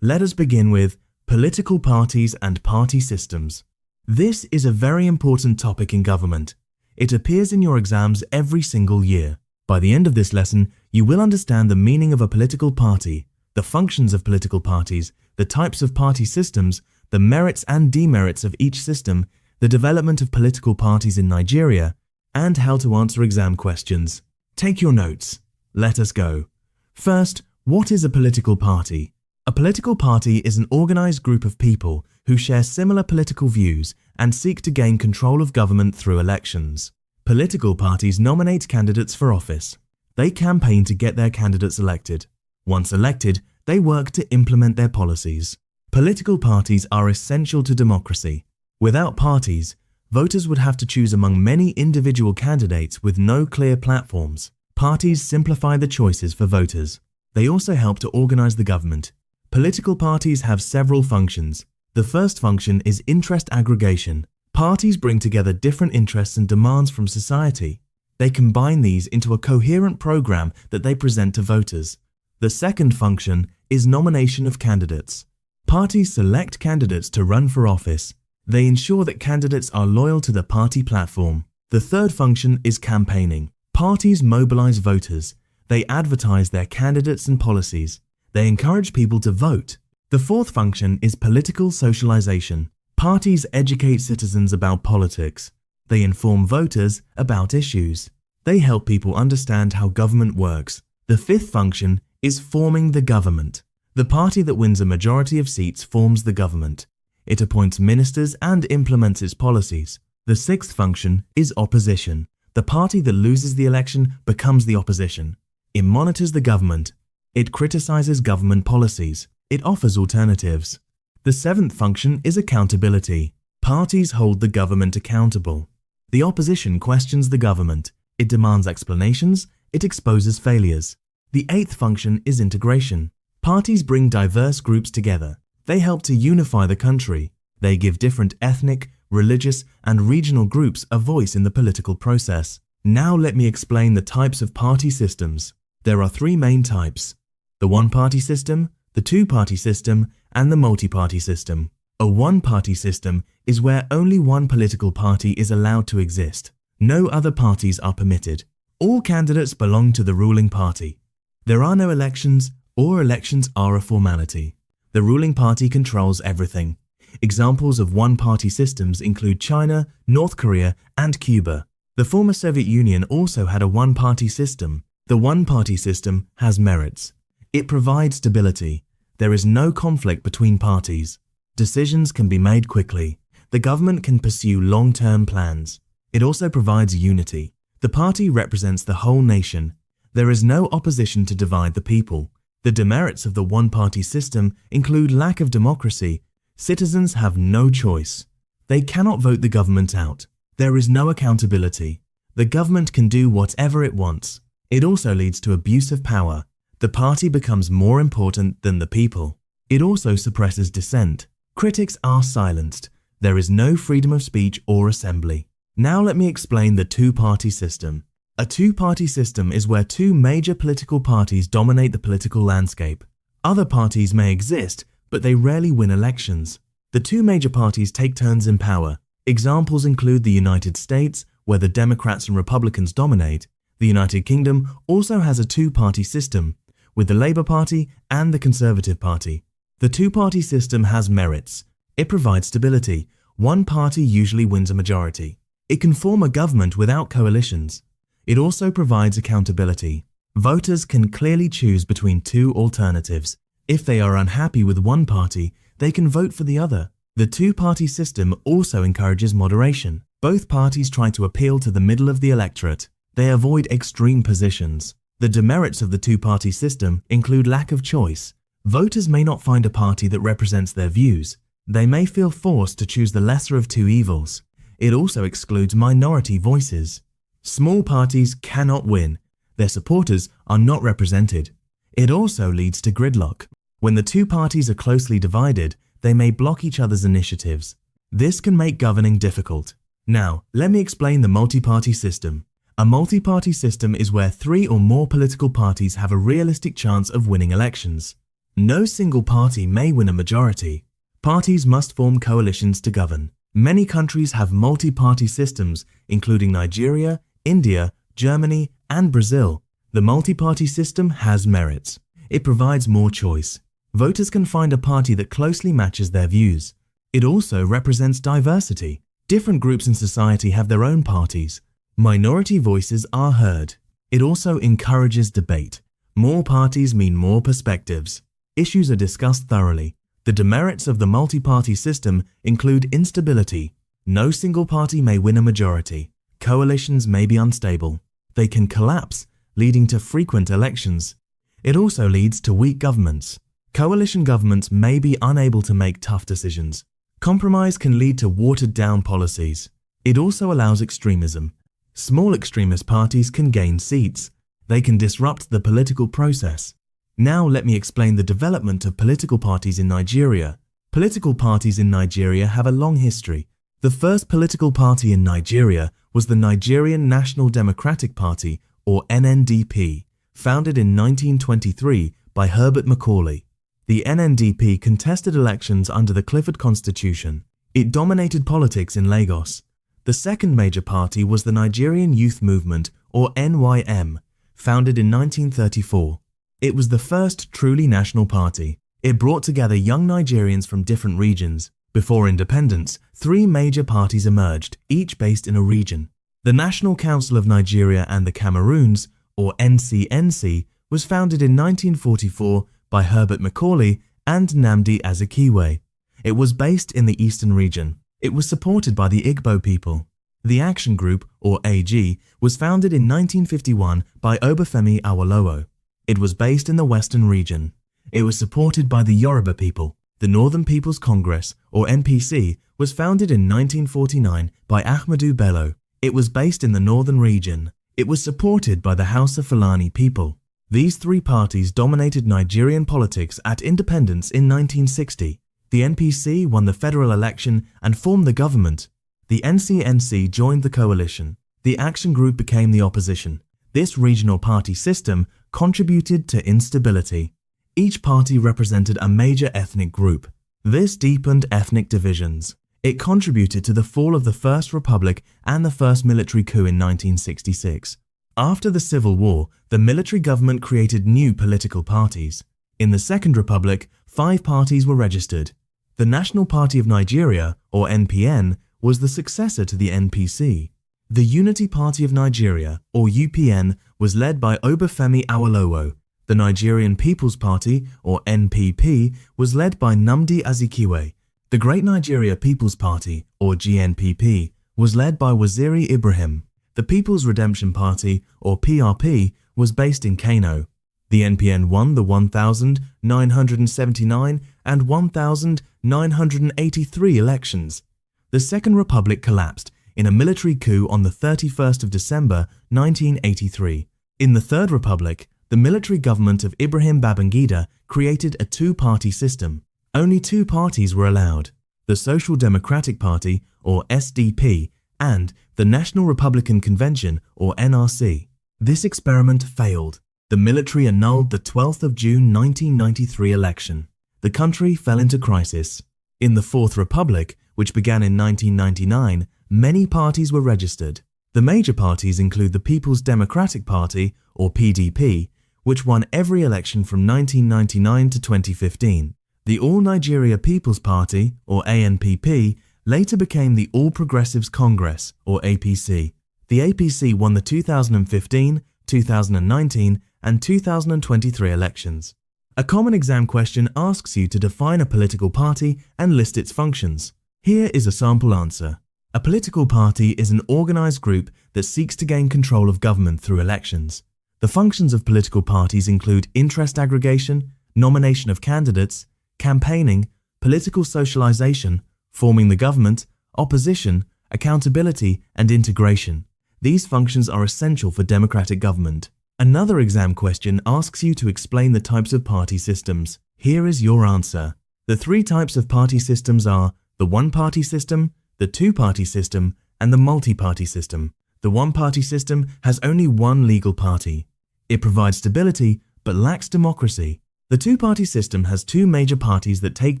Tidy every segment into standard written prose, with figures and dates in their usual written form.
Let us begin with political parties and party systems. This is a very important topic in government. It appears in your exams every single year. By the end of this lesson, you will understand the meaning of a political party, the functions of political parties, the types of party systems, the merits and demerits of each system, the development of political parties in Nigeria, and how to answer exam questions. Take your notes. Let us go. First, what is a political party? A political party is an organized group of people who share similar political views and seek to gain control of government through elections. Political parties nominate candidates for office. They campaign to get their candidates elected. Once elected, they work to implement their policies. Political parties are essential to democracy. Without parties, voters would have to choose among many individual candidates with no clear platforms. Parties simplify the choices for voters. They also help to organize the government. Political parties have several functions. The first function is interest aggregation. Parties bring together different interests and demands from society. They combine these into a coherent program that they present to voters. The second function is nomination of candidates. Parties select candidates to run for office. They ensure that candidates are loyal to the party platform. The third function is campaigning. Parties mobilize voters. They advertise their candidates and policies. They encourage people to vote. The fourth function is political socialization. Parties educate citizens about politics. They inform voters about issues. They help people understand how government works. The fifth function is forming the government. The party that wins a majority of seats forms the government. It appoints ministers and implements its policies. The sixth function is opposition. The party that loses the election becomes the opposition. It monitors the government. It criticizes government policies. It offers alternatives. The seventh function is accountability. Parties hold the government accountable. The opposition questions the government. It demands explanations. It exposes failures. The eighth function is integration. Parties bring diverse groups together. They help to unify the country. They give different ethnic, religious, and regional groups a voice in the political process. Now let me explain the types of party systems. There are three main types: the one-party system, the two-party system, and the multi-party system. A one-party system is where only one political party is allowed to exist. No other parties are permitted. All candidates belong to the ruling party. There are no elections, or elections are a formality. The ruling party controls everything. Examples of one-party systems include China, North Korea, and Cuba. The former Soviet Union also had a one-party system. The one-party system has merits. It provides stability. There is no conflict between parties. Decisions can be made quickly. The government can pursue long-term plans. It also provides unity. The party represents the whole nation. There is no opposition to divide the people. The demerits of the one-party system include lack of democracy. Citizens have no choice. They cannot vote the government out. There is no accountability. The government can do whatever it wants. It also leads to abuse of power. The party becomes more important than the people. It also suppresses dissent. Critics are silenced. There is no freedom of speech or assembly. Now let me explain the two-party system. A two-party system is where two major political parties dominate the political landscape. Other parties may exist, but they rarely win elections. The two major parties take turns in power. Examples include the United States, where the Democrats and Republicans dominate. The United Kingdom also has a two-party system, with the Labour Party and the Conservative Party. The two-party system has merits. It provides stability. One party usually wins a majority. It can form a government without coalitions. It also provides accountability. Voters can clearly choose between two alternatives. If they are unhappy with one party, they can vote for the other. The two-party system also encourages moderation. Both parties try to appeal to the middle of the electorate. They avoid extreme positions. The demerits of the two-party system include lack of choice. Voters may not find a party that represents their views. They may feel forced to choose the lesser of two evils. It also excludes minority voices. Small parties cannot win. Their supporters are not represented. It also leads to gridlock. When the two parties are closely divided, they may block each other's initiatives. This can make governing difficult. Now, let me explain the multi-party system. A multi-party system is where three or more political parties have a realistic chance of winning elections. No single party may win a majority. Parties must form coalitions to govern. Many countries have multi-party systems, including Nigeria, India, Germany, and Brazil. The multi-party system has merits. It provides more choice. Voters can find a party that closely matches their views. It also represents diversity. Different groups in society have their own parties. Minority voices are heard. It also encourages debate. More parties mean more perspectives. Issues are discussed thoroughly. The demerits of the multi-party system include instability. No single party may win a majority. Coalitions may be unstable. They can collapse, leading to frequent elections. It also leads to weak governments. Coalition governments may be unable to make tough decisions. Compromise can lead to watered-down policies. It also allows extremism. Small extremist parties can gain seats. They can disrupt the political process. Now let me explain the development of political parties in Nigeria. Political parties in Nigeria have a long history. The first political party in Nigeria was the Nigerian National Democratic Party, or NNDP, founded in 1923 by Herbert Macaulay. The NNDP contested elections under the Clifford Constitution. It dominated politics in Lagos. The second major party was the Nigerian Youth Movement, or NYM, founded in 1934. It was the first truly national party. It brought together young Nigerians from different regions. Before independence, three major parties emerged, each based in a region. The National Council of Nigeria and the Cameroons, or NCNC, was founded in 1944 by Herbert Macaulay and Nnamdi Azikiwe. It was based in the eastern region. It was supported by the Igbo people. The Action Group, or AG, was founded in 1951 by Obafemi Awolowo. It was based in the western region. It was supported by the Yoruba people. The Northern People's Congress, or NPC, was founded in 1949 by Ahmadu Bello. It was based in the northern region. It was supported by the Hausa Fulani people. These three parties dominated Nigerian politics at independence in 1960. The NPC won the federal election and formed the government. The NCNC joined the coalition. The Action Group became the opposition. This regional party system contributed to instability. Each party represented a major ethnic group. This deepened ethnic divisions. It contributed to the fall of the First Republic and the first military coup in 1966. After the Civil War, the military government created new political parties. In the Second Republic, 5 parties were registered. The National Party of Nigeria, or NPN, was the successor to the NPC. The Unity Party of Nigeria, or UPN, was led by Obafemi Awolowo. The Nigerian People's Party, or NPP, was led by Nnamdi Azikiwe. The Great Nigeria People's Party, or GNPP, was led by Waziri Ibrahim. The People's Redemption Party, or PRP, was based in Kano. The NPN won the 1,979 and 1,983 elections. The Second Republic collapsed in a military coup on the 31st of December 1983. In the Third Republic, the military government of Ibrahim Babangida created a two-party system. Only 2 parties were allowed: the Social Democratic Party, or SDP, and the National Republican Convention, or NRC. This experiment failed. The military annulled the 12th of June 1993 election. The country fell into crisis. In the Fourth Republic, which began in 1999, many parties were registered. The major parties include the People's Democratic Party, or PDP, which won every election from 1999 to 2015. The All Nigeria People's Party, or ANPP, later became the All Progressives Congress, or APC. The APC won the 2015, 2019, and 2023 elections. A common exam question asks you to define a political party and list its functions. Here is a sample answer. A political party is an organized group that seeks to gain control of government through elections. The functions of political parties include interest aggregation, nomination of candidates, campaigning, political socialization, forming the government, opposition, accountability, and integration. These functions are essential for democratic government. Another exam question asks you to explain the types of party systems. Here is your answer. The 3 types of party systems are the one-party system, the two-party system, and the multi-party system. The one-party system has only one legal party. It provides stability but lacks democracy. The two-party system has two major parties that take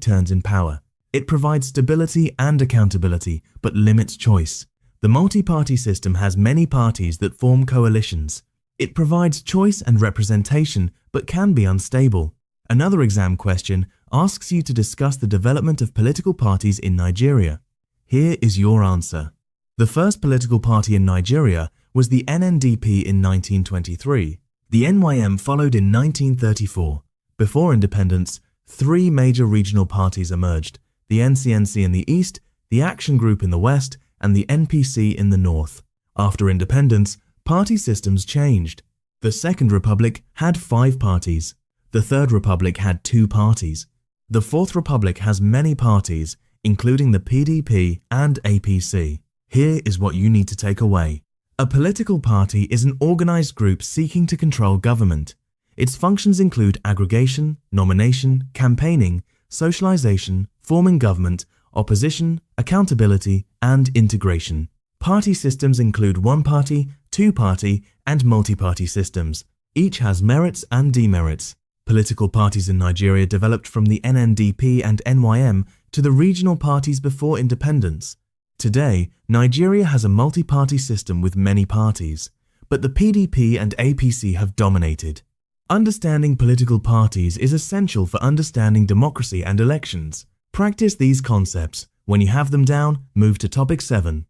turns in power. It provides stability and accountability, but limits choice. The multi-party system has many parties that form coalitions. It provides choice and representation, but can be unstable. Another exam question asks you to discuss the development of political parties in Nigeria. Here is your answer. The first political party in Nigeria was the NNDP in 1923. The NYM followed in 1934. Before independence, three major regional parties emerged: the NCNC in the east, the Action Group in the west, and the NPC in the north. After independence, party systems changed. The Second Republic had 5 parties. The Third Republic had 2 parties. The Fourth Republic has many parties, including the PDP and APC. Here is what you need to take away. A political party is an organized group seeking to control government. Its functions include aggregation, nomination, campaigning, socialization, forming government, opposition, accountability, and integration. Party systems include one-party, two-party, and multi-party systems. Each has merits and demerits. Political parties in Nigeria developed from the NNDP and NYM to the regional parties before independence. Today, Nigeria has a multi-party system with many parties, but the PDP and APC have dominated. Understanding political parties is essential for understanding democracy and elections. Practice these concepts. When you have them down, move to topic 7.